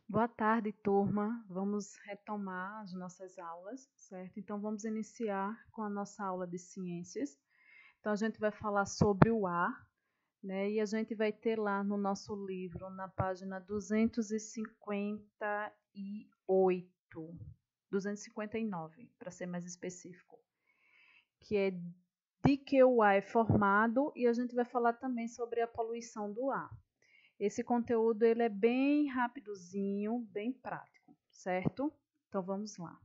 Boa tarde, turma. Vamos retomar as nossas aulas, certo? Então, vamos iniciar com a nossa aula de ciências. Então, a gente vai falar sobre o ar, né? E a gente vai ter lá no nosso livro, na página 258, 259, para ser mais específico, que é de que o ar é formado, e a gente vai falar também sobre a poluição do ar. Esse conteúdo ele é bem rapidozinho, bem prático, certo? Então vamos lá.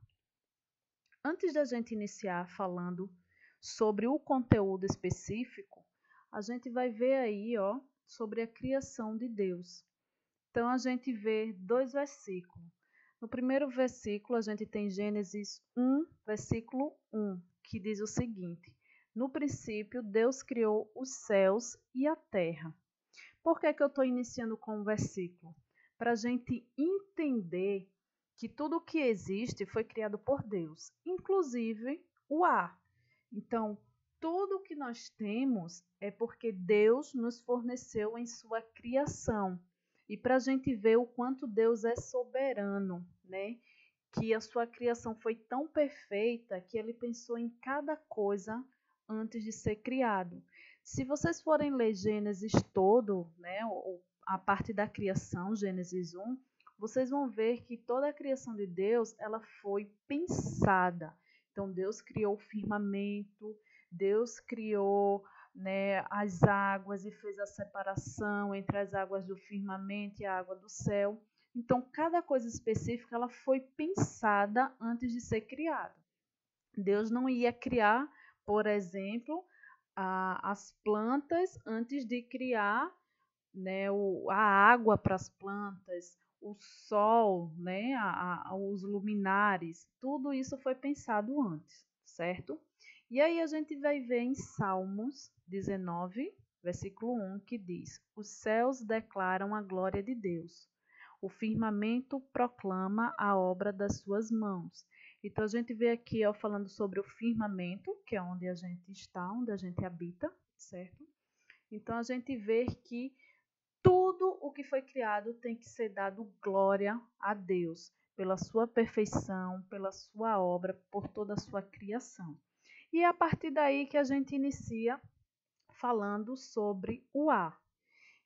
Antes da gente iniciar falando sobre o conteúdo específico, a gente vai ver aí, ó, sobre a criação de Deus. Então a gente vê dois versículos. No primeiro versículo, a gente tem Gênesis 1, versículo 1, que diz o seguinte: No princípio, Deus criou os céus e a terra. Por que eu estou iniciando com um versículo? Para a gente entender que tudo o que existe foi criado por Deus, inclusive o ar. Então, tudo o que nós temos é porque Deus nos forneceu em sua criação. E para a gente ver o quanto Deus é soberano, né? Que a sua criação foi tão perfeita que ele pensou em cada coisa antes de ser criado. Se vocês forem ler Gênesis todo, né, a parte da criação, Gênesis 1, vocês vão ver que toda a criação de Deus, ela foi pensada. Então Deus criou o firmamento, Deus criou, né, as águas e fez a separação entre as águas do firmamento e a água do céu. Então, cada coisa específica ela foi pensada antes de ser criada. Deus não ia criar, por exemplo, as plantas antes de criar, né, a água para as plantas, o sol, né, os luminares. Tudo isso foi pensado antes, certo? E aí a gente vai ver em Salmos 19, versículo 1, que diz: Os céus declaram a glória de Deus. O firmamento proclama a obra das suas mãos. Então a gente vê aqui, ó, falando sobre o firmamento, que é onde a gente está, onde a gente habita, certo? Então a gente vê que tudo o que foi criado tem que ser dado glória a Deus, pela sua perfeição, pela sua obra, por toda a sua criação. E é a partir daí que a gente inicia falando sobre o ar.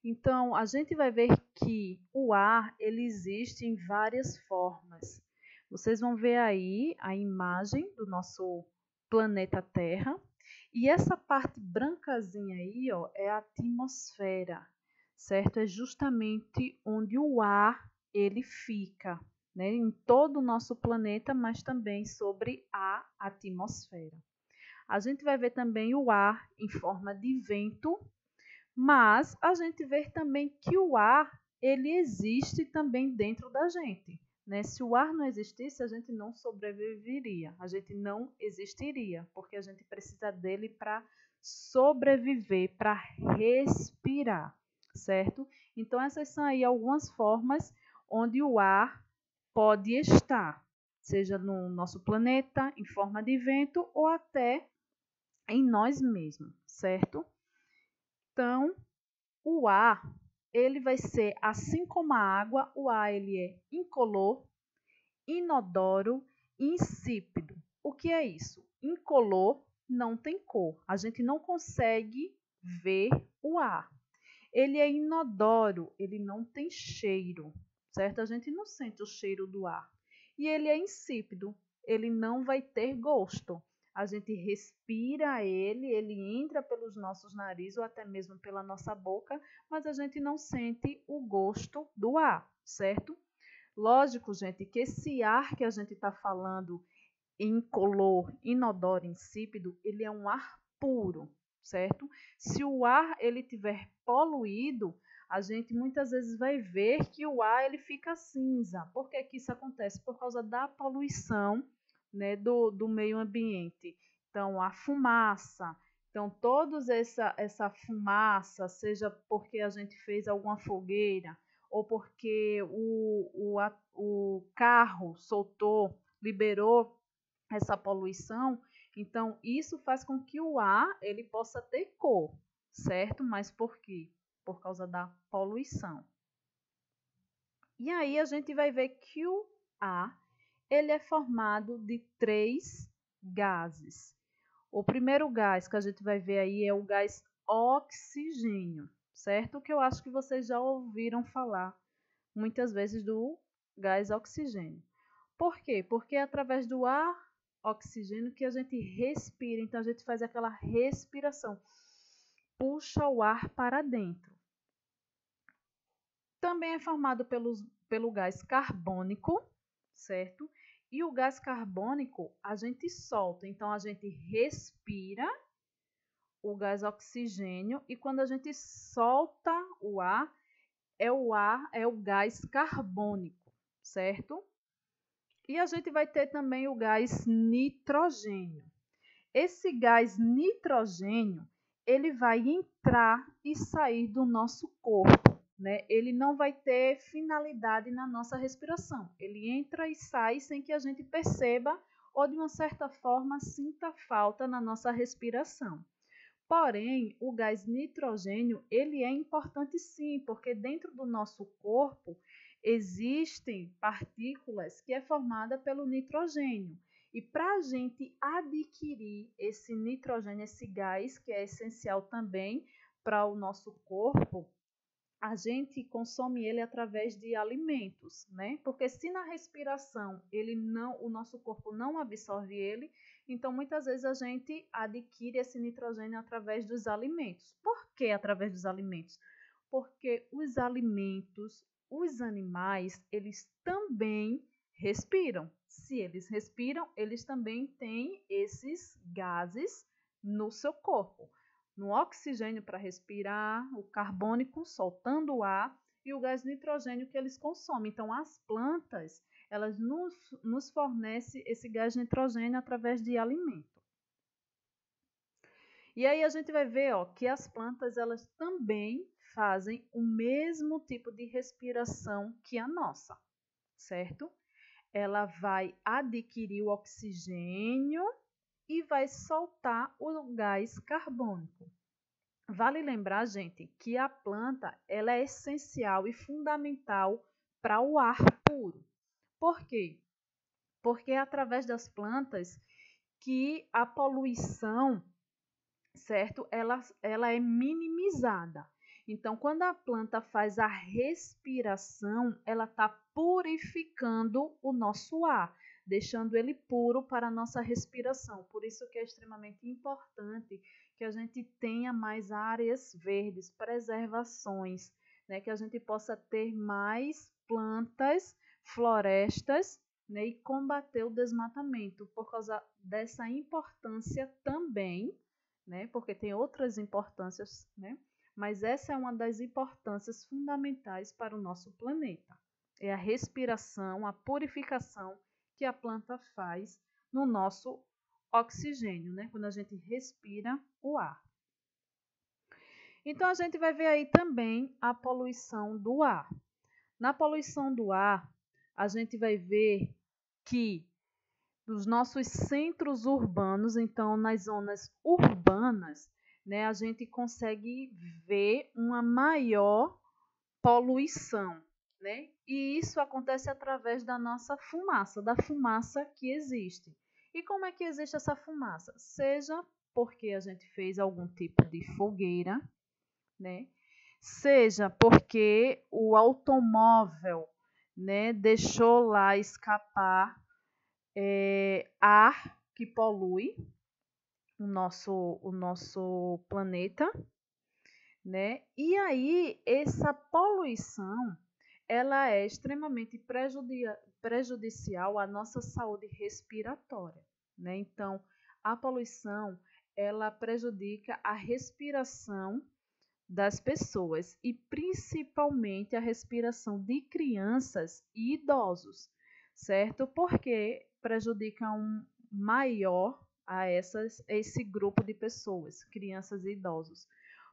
Então, a gente vai ver que o ar ele existe em várias formas. Vocês vão ver aí a imagem do nosso planeta Terra. E essa parte brancazinha aí, ó, é a atmosfera, certo? É justamente onde o ar ele fica, né? Em todo o nosso planeta, mas também sobre a atmosfera. A gente vai ver também o ar em forma de vento, mas a gente vê também que o ar, ele existe também dentro da gente, né? Se o ar não existisse, a gente não sobreviveria, a gente não existiria, porque a gente precisa dele para sobreviver, para respirar, certo? Então essas são aí algumas formas onde o ar pode estar, seja no nosso planeta, em forma de vento ou até em nós mesmos, certo? Então, o ar, ele vai ser, assim como a água, o ar ele é incolor, inodoro e insípido. O que é isso? Incolor não tem cor. A gente não consegue ver o ar. Ele é inodoro, ele não tem cheiro, certo? A gente não sente o cheiro do ar. E ele é insípido, ele não vai ter gosto. A gente respira ele, ele entra pelos nossos narizes ou até mesmo pela nossa boca, mas a gente não sente o gosto do ar, certo? Lógico, gente, que esse ar que a gente está falando incolor, inodoro, insípido, ele é um ar puro, certo? Se o ar ele tiver poluído, a gente muitas vezes vai ver que o ar ele fica cinza. Por que que isso acontece? Por causa da poluição, né, do meio ambiente. Então, a fumaça. Então, toda essa fumaça, seja porque a gente fez alguma fogueira, ou porque o carro soltou, liberou essa poluição, então isso faz com que o ar ele possa ter cor, certo? Mas por quê? Por causa da poluição. E aí a gente vai ver que o ar ele é formado de 3 gases. O primeiro gás que a gente vai ver aí é o gás oxigênio, certo? Que eu acho que vocês já ouviram falar muitas vezes do gás oxigênio. Por quê? Porque é através do ar oxigênio que a gente respira, então a gente faz aquela respiração, puxa o ar para dentro. Também é formado pelo gás carbônico, certo? E o gás carbônico a gente solta, então a gente respira o gás oxigênio e quando a gente solta o ar, é o gás carbônico, certo? E a gente vai ter também o gás nitrogênio. Esse gás nitrogênio, ele vai entrar e sair do nosso corpo, né? Ele não vai ter finalidade na nossa respiração. Ele entra e sai sem que a gente perceba ou de uma certa forma sinta falta na nossa respiração. Porém, o gás nitrogênio, ele é importante sim, porque dentro do nosso corpo existem partículas que é formada pelo nitrogênio. E para a gente adquirir esse nitrogênio, esse gás, que é essencial também para o nosso corpo, a gente consome ele através de alimentos, né? Porque se na respiração o nosso corpo não absorve ele, então muitas vezes a gente adquire esse nitrogênio através dos alimentos. Por que através dos alimentos? Porque os alimentos, os animais, eles também respiram. Se eles respiram, eles também têm esses gases no seu corpo. No oxigênio para respirar, o carbônico soltando o ar e o gás nitrogênio que eles consomem. Então, as plantas, elas nos fornecem esse gás nitrogênio através de alimento. E aí a gente vai ver que as plantas, elas também fazem o mesmo tipo de respiração que a nossa, certo? Ela vai adquirir o oxigênio e vai soltar o gás carbônico. Vale lembrar, gente, que a planta ela é essencial e fundamental para o ar puro. Por quê? Porque é através das plantas que a poluição, certo? Ela é minimizada. Então, quando a planta faz a respiração, ela está purificando o nosso ar, deixando ele puro para a nossa respiração. Por isso que é extremamente importante que a gente tenha mais áreas verdes, preservações, né? Que a gente possa ter mais plantas, florestas, né? E combater o desmatamento por causa dessa importância também, né? Porque tem outras importâncias, né? Mas essa é uma das importâncias fundamentais para o nosso planeta. É a respiração, a purificação que a planta faz no nosso oxigênio, né? Quando a gente respira o ar. Então a gente vai ver aí também a poluição do ar. Na poluição do ar, a gente vai ver que nos nossos centros urbanos, então nas zonas urbanas, né, a gente consegue ver uma maior poluição, né? E isso acontece através da nossa fumaça, da fumaça que existe. E como é que existe essa fumaça? Seja porque a gente fez algum tipo de fogueira, né? Seja porque o automóvel, né, deixou lá escapar ar que polui o nosso planeta, né? E aí, essa poluição, ela é extremamente prejudicial à nossa saúde respiratória, né? Então, a poluição, ela prejudica a respiração das pessoas e principalmente a respiração de crianças e idosos, certo? Porque prejudica maior a esse grupo de pessoas, crianças e idosos.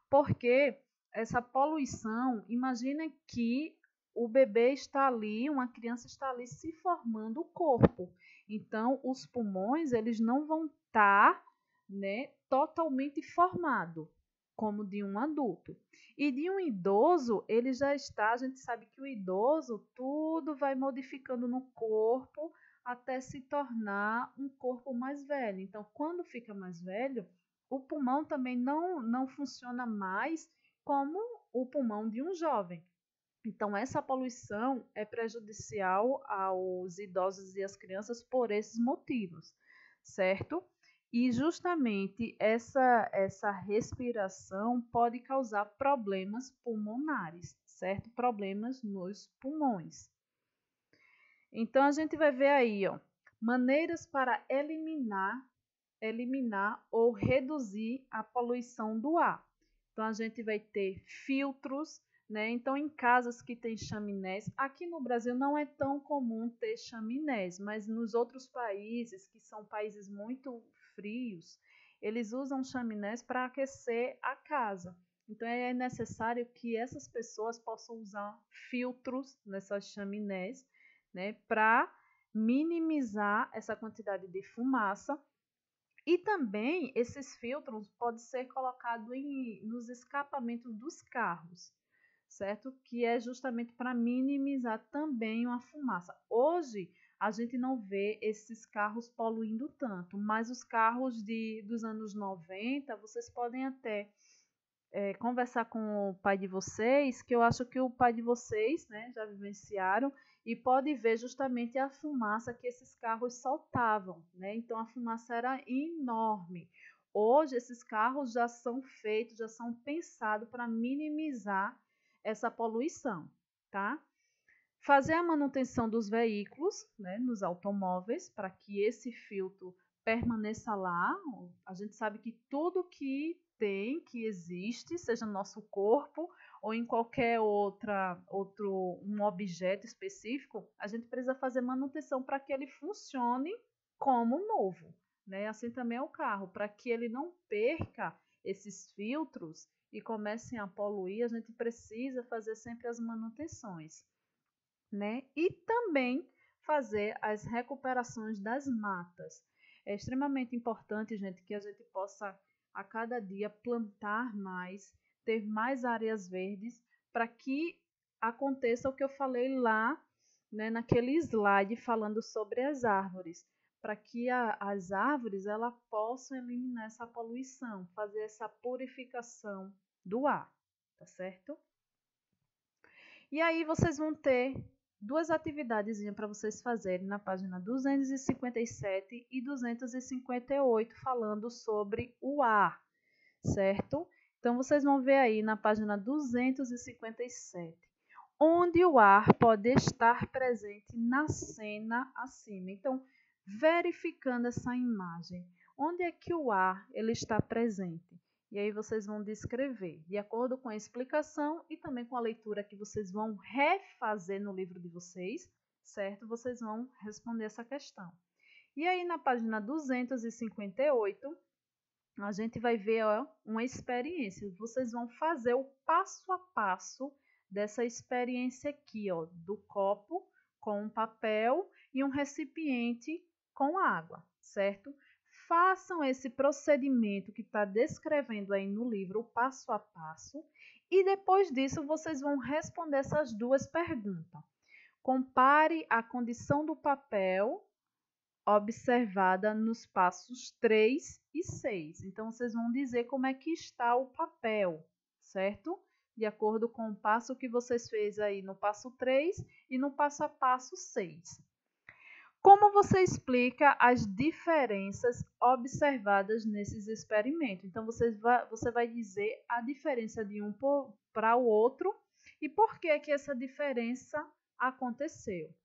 Porque essa poluição, imagina que o bebê está ali, uma criança está ali se formando o corpo. Então, os pulmões, eles não vão estar, né, totalmente formados. como de um adulto. E de um idoso, ele já está, a gente sabe que o idoso, tudo vai modificando no corpo até se tornar um corpo mais velho. Então, quando fica mais velho, o pulmão também não funciona mais como o pulmão de um jovem. Então, essa poluição é prejudicial aos idosos e às crianças por esses motivos, certo? E justamente essa respiração pode causar problemas pulmonares, certo? Problemas nos pulmões. Então, a gente vai ver aí, ó, maneiras para eliminar ou reduzir a poluição do ar. Então, a gente vai ter filtros, né? Então, em casas que tem chaminés, aqui no Brasil não é tão comum ter chaminés, mas nos outros países, que são países muito frios, eles usam chaminés para aquecer a casa. Então, é necessário que essas pessoas possam usar filtros nessas chaminés, né? Para minimizar essa quantidade de fumaça. E também esses filtros podem ser colocados nos escapamentos dos carros, certo? Que é justamente para minimizar também uma fumaça. Hoje a gente não vê esses carros poluindo tanto, mas os carros dos anos 90, vocês podem até conversar com o pai de vocês, que eu acho que o pai de vocês, né, já vivenciaram, e pode ver justamente a fumaça que esses carros soltavam, né? Então a fumaça era enorme. Hoje esses carros já são feitos, já são pensados para minimizar essa poluição, tá? Fazer a manutenção dos veículos, né, nos automóveis, para que esse filtro permaneça lá. A gente sabe que tudo que que existe, seja no nosso corpo ou em qualquer outro um objeto específico, a gente precisa fazer manutenção para que ele funcione como novo, né? Assim também é o carro, para que ele não perca esses filtros e comecem a poluir, a gente precisa fazer sempre as manutenções, né? E também fazer as recuperações das matas. É extremamente importante, gente, que a gente possa a cada dia plantar mais, ter mais áreas verdes, para que aconteça o que eu falei lá, né, naquele slide falando sobre as árvores, para que as árvores elas possam eliminar essa poluição, fazer essa purificação do ar, tá certo? E aí vocês vão ter duas atividades para vocês fazerem na página 257 e 258, falando sobre o ar, certo? Então, vocês vão ver aí na página 257, onde o ar pode estar presente na cena acima. Então, verificando essa imagem, onde é que o ar ele está presente? E aí vocês vão descrever, de acordo com a explicação e também com a leitura que vocês vão refazer no livro de vocês, certo? Vocês vão responder essa questão. E aí na página 258, a gente vai ver uma experiência. Vocês vão fazer o passo a passo dessa experiência aqui, ó, do copo com um papel e um recipiente com água, certo? Façam esse procedimento que está descrevendo aí no livro, o passo a passo, e depois disso vocês vão responder essas duas perguntas. Compare a condição do papel observada nos passos 3 e 6. Então, vocês vão dizer como é que está o papel, certo? De acordo com o passo que vocês fez aí no passo 3 e no passo a passo 6. Como você explica as diferenças observadas nesses experimentos? Então, você vai dizer a diferença de um para o outro e por que essa diferença aconteceu.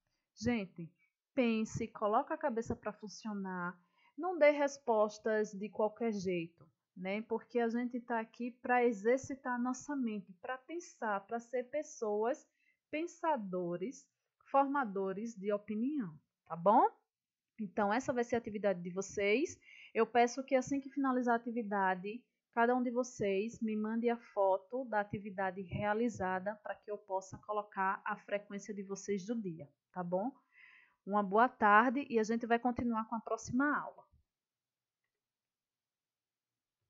Gente, pense, coloque a cabeça para funcionar, não dê respostas de qualquer jeito, né? Porque a gente está aqui para exercitar a nossa mente, para pensar, para ser pessoas pensadores, formadores de opinião. Tá bom? Então, essa vai ser a atividade de vocês. Eu peço que assim que finalizar a atividade, cada um de vocês me mande a foto da atividade realizada para que eu possa colocar a frequência de vocês do dia, tá bom? Uma boa tarde e a gente vai continuar com a próxima aula.